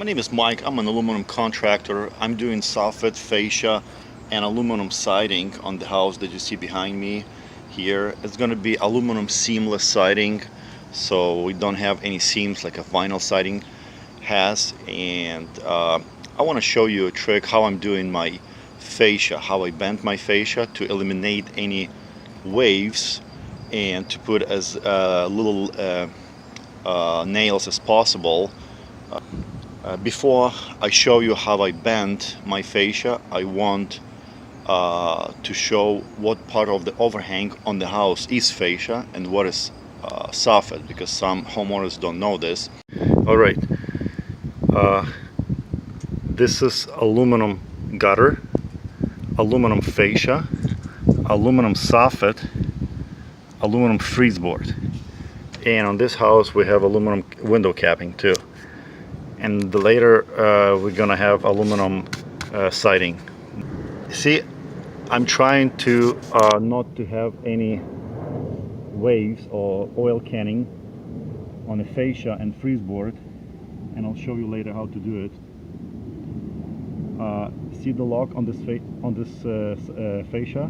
name is Mike. I'm an aluminum contractor. I'm doing soffit, fascia, and aluminum siding on the house that you see behind me here. It's going to be aluminum seamless siding, so we don't have any seams like a vinyl siding has. And I want to show you a trick how I'm doing my fascia, how I bend my fascia to eliminate any waves and to put as little nails as possible. Before I show you how I bend my fascia, I want to show what part of the overhang on the house is fascia and what is soffit, because some homeowners don't know this. Alright, this is aluminum gutter, aluminum fascia, aluminum soffit, aluminum freezeboard, and on this house we have aluminum window capping too. And later we're gonna have aluminum siding. See, I'm trying to not to have any waves or oil canning on the fascia and freezeboard, and I'll show you later how to do it. See the lock on this fascia?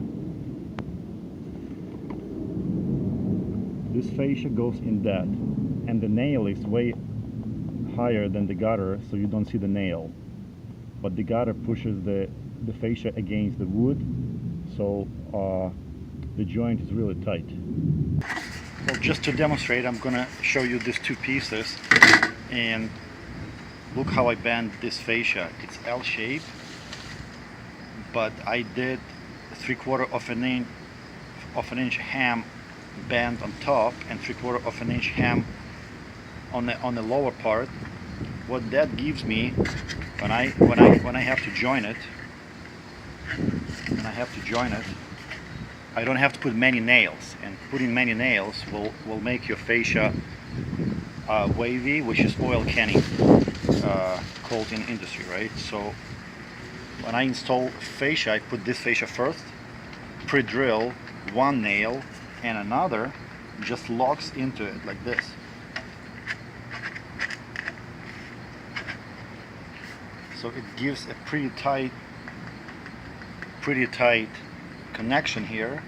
This fascia goes in that, and the nail is way higher than the gutter, so you don't see the nail, but the gutter pushes the fascia against the wood, so the joint is really tight. Well, just to demonstrate, I'm gonna show you these two pieces, and look how I bend this fascia. It's L-shaped, but I did 3/4 of an inch ham bend on top and 3/4 of an inch ham on the lower part. What that gives me when I have to join it, I don't have to put many nails, and putting many nails will make your fascia wavy, which is oil canning, called in industry, right? So when I install fascia, I put this fascia first, pre-drill one nail, and another just locks into it like this. So it gives a pretty tight connection here.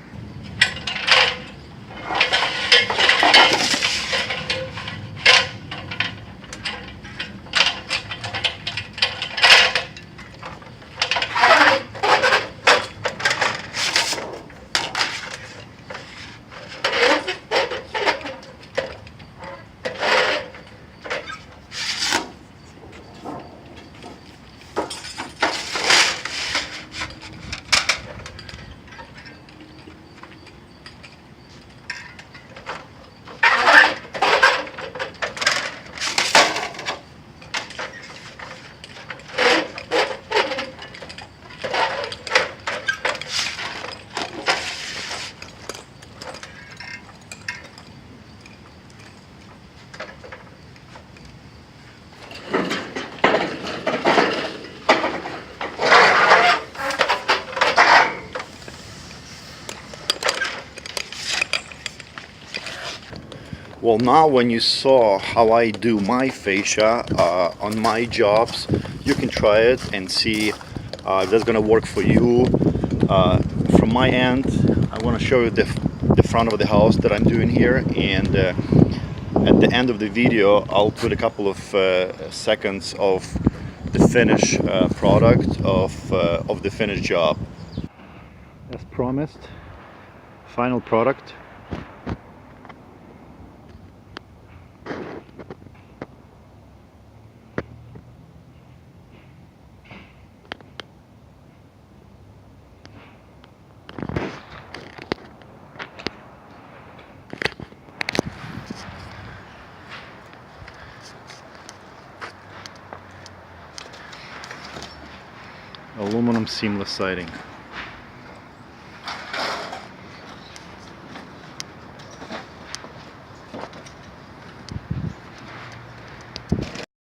Well, now when you saw how I do my fascia on my jobs, you can try it and see if that's gonna work for you. From my end, I want to show you the front of the house that I'm doing here, and at the end of the video I'll put a couple of seconds of the finished product of the finished job. As promised, final product. Aluminum seamless siding.